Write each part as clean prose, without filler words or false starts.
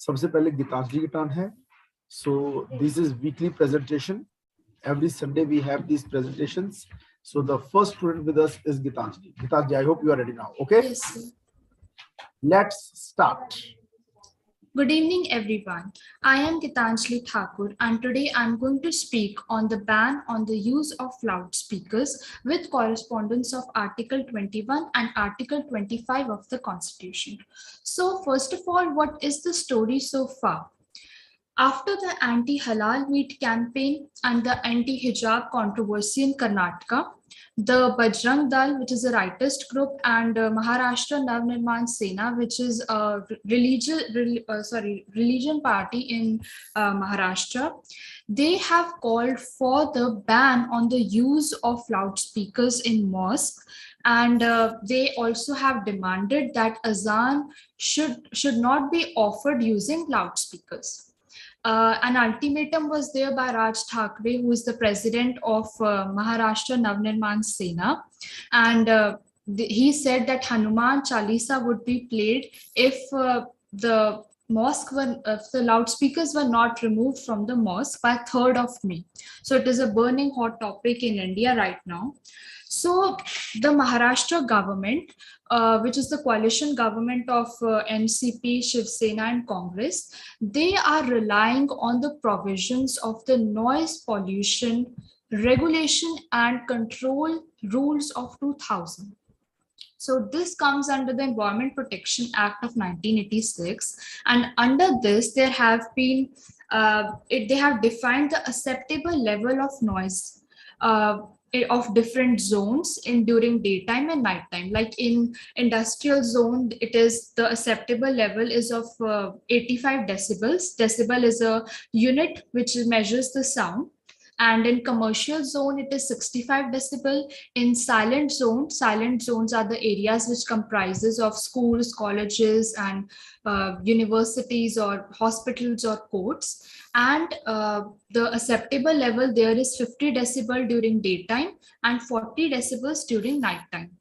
सबसे पहले गीतांजलि की टर्न है. So this is weekly presentation. Every Sunday we have these presentations. So the first student with us is Gitanjali. Gitanjali, I hope you are ready now. Okay. Yes, sir. Let's start. Good evening, everyone. I am Gitanjali Thakur, and today I'm going to speak on the ban on the use of loudspeakers with correspondence of Article 21 and Article 25 of the Constitution. So, first of all, what is the story so far? After the anti-halal meat campaign and the anti-hijab controversy in Karnataka, the Bajrang Dal, which is a rightist group, and Maharashtra Navnirman Sena, which is a religion party in Maharashtra, they have called for the ban on the use of loudspeakers in mosque, and they also have demanded that azan should not be offered using loudspeakers. An ultimatum was there by Raj Thackeray, who is the president of Maharashtra Navnirman Sena, and he said that Hanuman Chalisa would be played if the loudspeakers were not removed from the mosque by 3rd of May. So it is a burning hot topic in India right now. So the Maharashtra government, which is the coalition government of NCP, Shiv Sena and Congress, they are relying on the provisions of the Noise Pollution Regulation and Control Rules of 2000. So this comes under the Environment Protection Act of 1986, and under this there have been they have defined the acceptable level of noise of different zones in during daytime and nighttime. Like in industrial zone, it is the acceptable level is of 85 decibels. Decibel is a unit which measures the sound. And in commercial zone, it is 65 decibel. In silent zones are the areas which comprises of schools, colleges, and universities or hospitals or courts. And the acceptable level there is 50 decibel during daytime and 40 decibels during nighttime.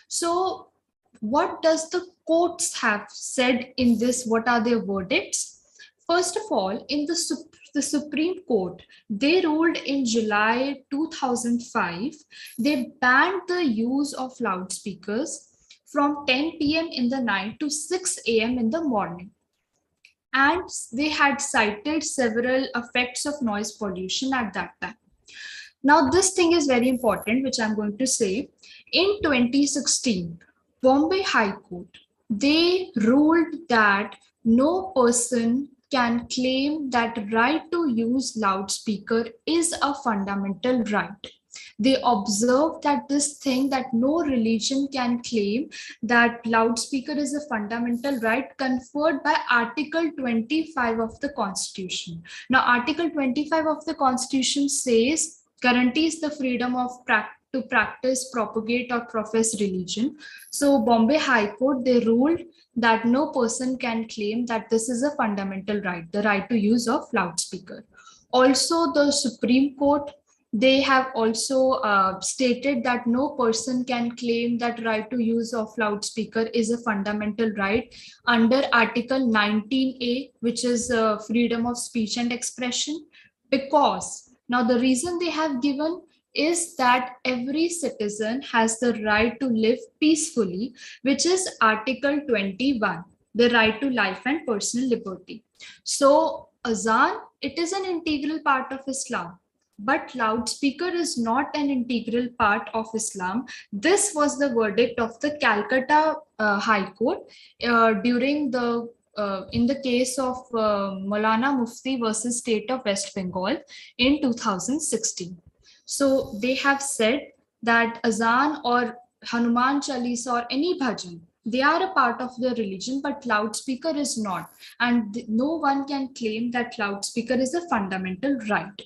So what does the courts have said in this? What are their verdicts? First of all, in the Supreme Court, they ruled in July 2005, they banned the use of loudspeakers from 10 p.m. in the night to 6 a.m. in the morning. And they had cited several effects of noise pollution at that time. Now, this thing is very important, which I'm going to say. In 2016, Bombay High Court, they ruled that no person can claim that right to use loudspeaker is a fundamental right. They observed that this thing that no religion can claim that loudspeaker is a fundamental right conferred by Article 25 of the Constitution. Now, Article 25 of the Constitution says, guarantees the freedom of to practice, propagate, or profess religion. So Bombay High Court, they ruled that no person can claim that this is a fundamental right, the right to use of loudspeaker. Also, the Supreme Court, they have also stated that no person can claim that right to use of loudspeaker is a fundamental right under Article 19A, which is freedom of speech and expression, because now the reason they have given is that every citizen has the right to live peacefully, which is Article 21, the right to life and personal liberty. So azan, it is an integral part of Islam, but loudspeaker is not an integral part of Islam. This was the verdict of the Calcutta High Court during the in the case of Maulana Mufti versus State of West Bengal in 2016. So they have said that azan or Hanuman Chalisa or any bhajan, they are a part of the religion, but loudspeaker is not. And no one can claim that loudspeaker is a fundamental right.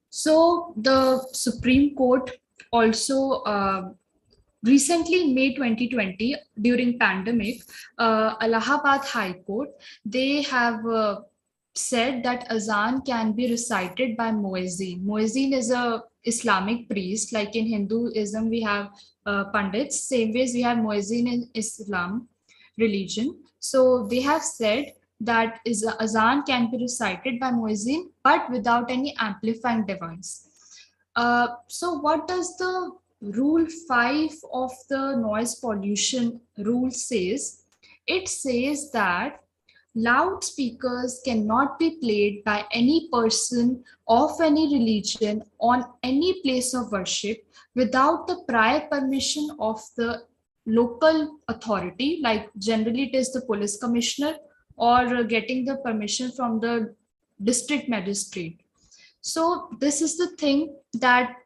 So the Supreme Court also recently in May 2020, during pandemic, Allahabad High Court, they have said that azan can be recited by muezzin. Muezzin is a Islamic priest, like in Hinduism we have pandits, same ways we have muezzin in Islam religion. So they have said that is azan can be recited by muezzin, but without any amplifying device. So what does the rule 5 of the noise pollution rule says? It says that loudspeakers cannot be played by any person of any religion on any place of worship without the prior permission of the local authority, like generally it is the police commissioner, or getting the permission from the district magistrate. So this is the thing, that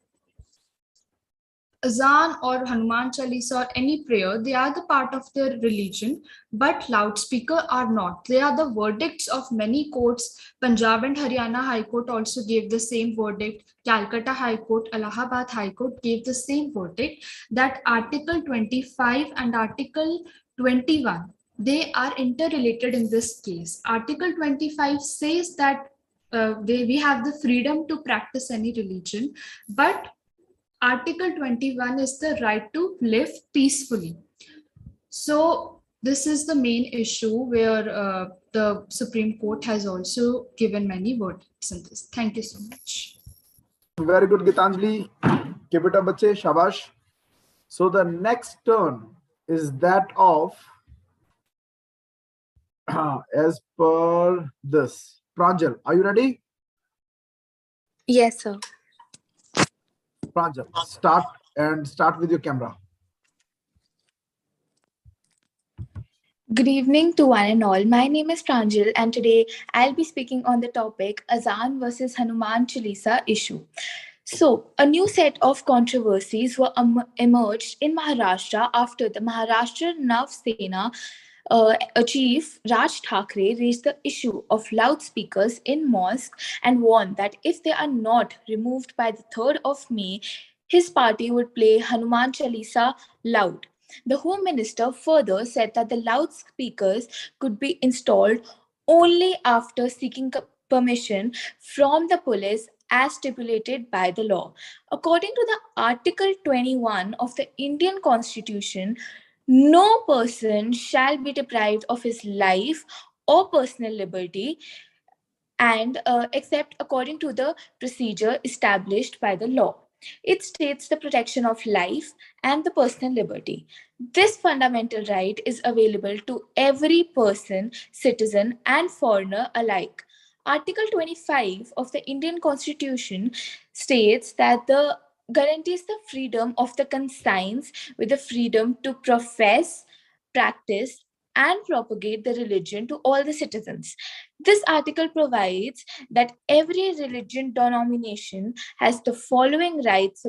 azan or Hanuman Chalisa or any prayer, they are the part of their religion, but loudspeaker are not. They are the verdicts of many courts. Punjab and Haryana High Court also gave the same verdict. Calcutta High Court, Allahabad High Court gave the same verdict, that Article 25 and Article 21, they are interrelated in this case. Article 25 says that we have the freedom to practice any religion, but Article 21 is the right to live peacefully. So this is the main issue where the Supreme Court has also given many verdicts in this. Thank you so much. Very good, Gitanjali. Keep it up, bache. Shabash. So the next turn is that of, as per this. Pranjal, are you ready? Yes, sir. Pranjal, start with your camera. Good evening to one and all. My name is Pranjal, and today I'll be speaking on the topic Azan versus Hanuman Chalisa issue. So, a new set of controversies were emerged in Maharashtra after the Maharashtra Nav Sena chief Raj Thakre raised the issue of loudspeakers in mosques and warned that if they are not removed by the 3rd of May, his party would play Hanuman Chalisa loud. The Home Minister further said that the loudspeakers could be installed only after seeking permission from the police as stipulated by the law. According to the Article 21 of the Indian Constitution, no person shall be deprived of his life or personal liberty, and except according to the procedure established by the law. It states the protection of life and the personal liberty. This fundamental right is available to every person, citizen, and foreigner alike. Article 25 of the Indian Constitution states that the guarantees the freedom of the conscience with the freedom to profess, practice, and propagate the religion to all the citizens. This article provides that every religion denomination has the following rights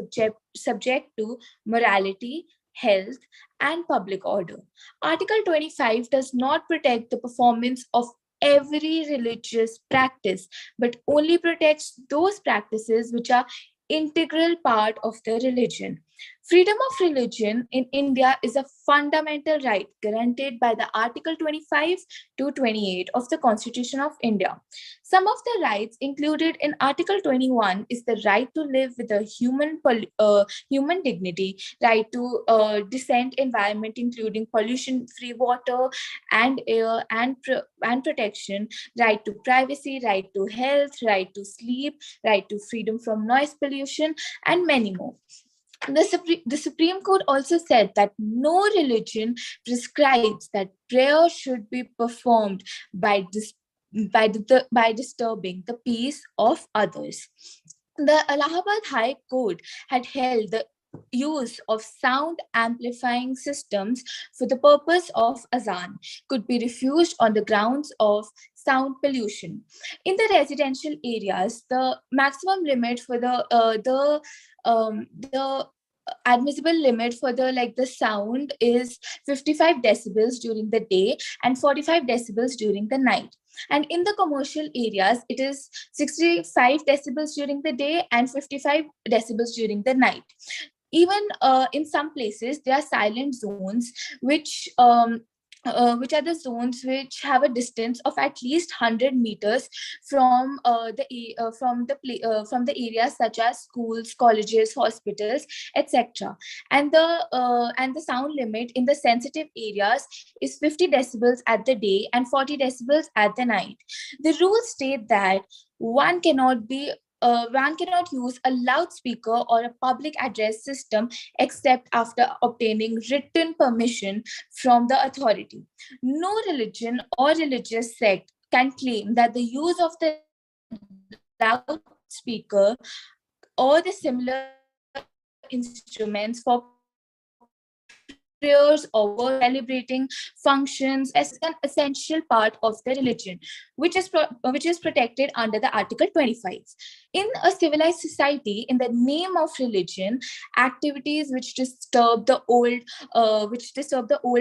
subject to morality, health, and public order. Article 25 does not protect the performance of every religious practice, but only protects those practices which are integral part of the religion. Freedom of religion in India is a fundamental right guaranteed by the Article 25 to 28 of the Constitution of India. Some of the rights included in Article 21 is the right to live with a human dignity, right to decent environment including pollution-free water and air and protection, right to privacy, right to health, right to sleep, right to freedom from noise pollution, and many more. The Supreme Court also said that no religion prescribes that prayer should be performed by disturbing the peace of others. The Allahabad High Court had held the use of sound amplifying systems for the purpose of azan could be refused on the grounds of sound pollution. In the residential areas, the maximum limit for the admissible limit for the sound is 55 decibels during the day and 45 decibels during the night. And in the commercial areas, it is 65 decibels during the day and 55 decibels during the night. Even in some places, there are silent zones which which are the zones which have a distance of at least 100 meters from from the areas such as schools, colleges, hospitals, etc. And the sound limit in the sensitive areas is 50 decibels at the day and 40 decibels at the night. The rules state that one cannot use a loudspeaker or a public address system except after obtaining written permission from the authority. No religion or religious sect can claim that the use of the loudspeaker or the similar instruments for prayers or celebrating functions as an essential part of the religion, which is protected under the Article 25. In a civilized society, in the name of religion, activities which disturb the old,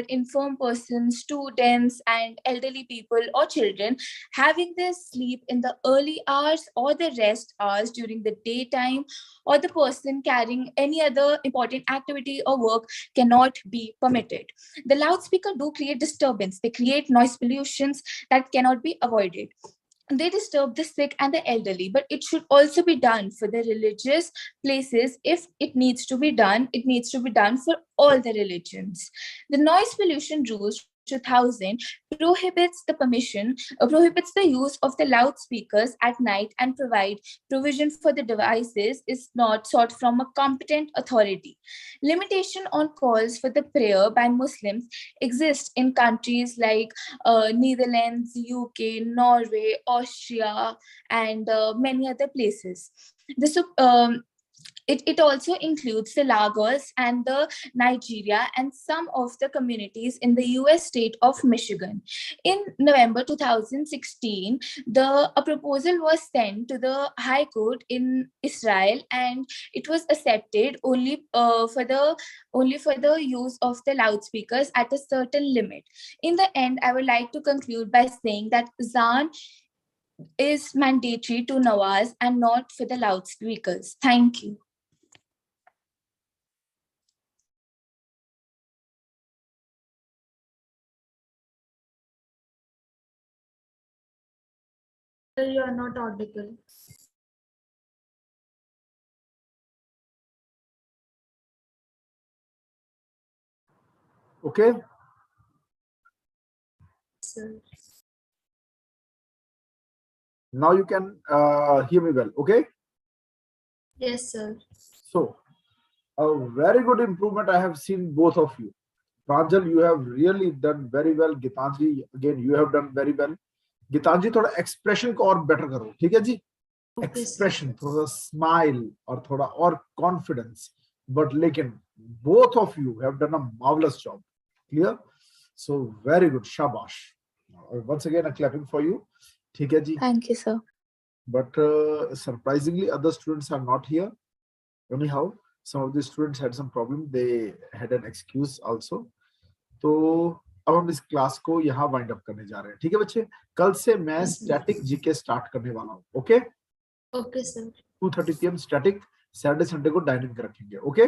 infirm persons, students, and elderly people or children, having their sleep in the early hours or the rest hours during the daytime, or the person carrying any other important activity or work cannot be permitted. The loudspeaker do create disturbance. They create noise pollutions that cannot be avoided. They disturb the sick and the elderly, but it should also be done for the religious places. If it needs to be done, it needs to be done for all the religions. The noise pollution rules 2000 prohibits the use of the loudspeakers at night and provide provision for the devices is not sought from a competent authority. Limitation on calls for the prayer by Muslims exist in countries like Netherlands, UK, Norway, Austria, and many other places. It also includes the Lagos and the Nigeria and some of the communities in the US state of Michigan. In November 2016, a proposal was sent to the High Court in Israel, and it was accepted only for the use of the loudspeakers at a certain limit. In the end, I would like to conclude by saying that Zan is mandatory to Nawaz and not for the loudspeakers. Thank you. You are not audible. Okay. Sir. Now you can hear me well. Okay. Yes, sir. So a very good improvement I have seen both of you. Pranjal, you have really done very well. Gitanjali, again, you have done very well. Geetanjali थोड़ा expression को और better करो, ठीक है जी? Expression, थोड़ा smile और थोड़ा और कॉन्फिडेंस. बट लेकिन both of you have done a marvelous job. Clear? So very good. Shabash. Once again, a clapping for you. ठीक है जी? Thank you, sir. But surprisingly, other students are not here. Anyhow, some of the students had some problem. They had an excuse also. तो अब हम इस class को यहाँ wind up करने जा रहे हैं. ठीक है बच्चे? कल से मैं स्टैटिक जीके स्टार्ट करने वाला हूँ. Okay? Okay sir. 2:30 PM static. Saturday Sunday को डायनिंग रखेंगे. ओके?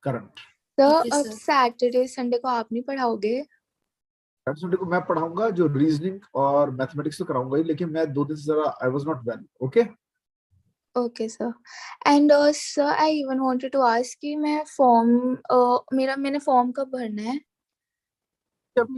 करंट. सर अब सैटरडे संडे को आप नहीं पढ़ाओगे? सैटरडे संडे को मैं पढ़ाऊंगा, जो रीजनिंग और मैथमेटिक्स तो कराऊंगा ही, लेकिन मैं 2 दिन से जरा I was not well. Okay? Okay, sir. And sir, I even wanted to ask कि मैंने फॉर्म कब भरना है? अभी